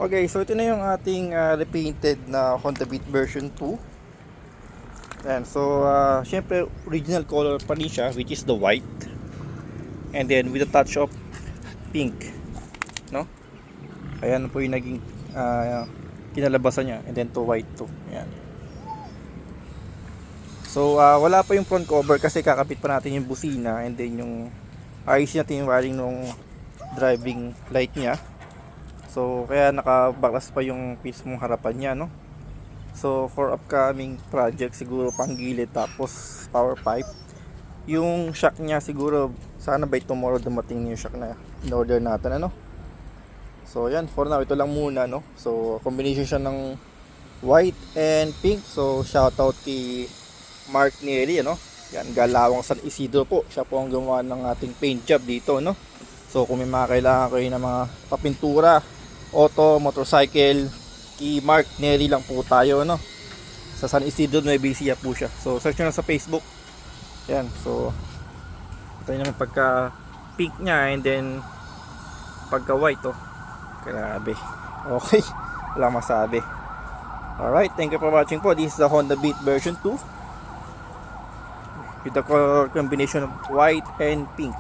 Okay, so ito na yung ating repainted na Honda Beat version 2. Ayan, so syempre original color pa rin siya, which is the white. And then with a touch of pink, no? Ayan po yung naging kinalabasan niya. And then to white to. Ayan. So wala pa yung front cover kasi kakapit pa natin yung busina. And then yung ayos natin yung wiring ng driving light niya. So kaya nakabaklas pa yung mismong harapan niya, no? So for upcoming project siguro panggilid tapos power pipe. Yung shock niya siguro sana by tomorrow dumating yung shock na in order natin, ano? So yan, for now ito lang muna, no? So combination siya ng white and pink. So shout out kay Mark Neri, ano? Yan, Galawang San Isidro po. Siya po ang gumawa ng ating paint job dito, no? So kung may mga kailangan kayo ng mga papintura, auto, motorcycle, kay Mark Neri lang po tayo, no? Sa San Isidro, Nueva Ecija po siya. So search nyo lang sa Facebook. Yan, so ito yung pagka pink niya and then pagka white, oh. Grabe. Okay, wala masabi. Alright, thank you for watching po. This is the Honda Beat version 2 with the color combination of white and pink.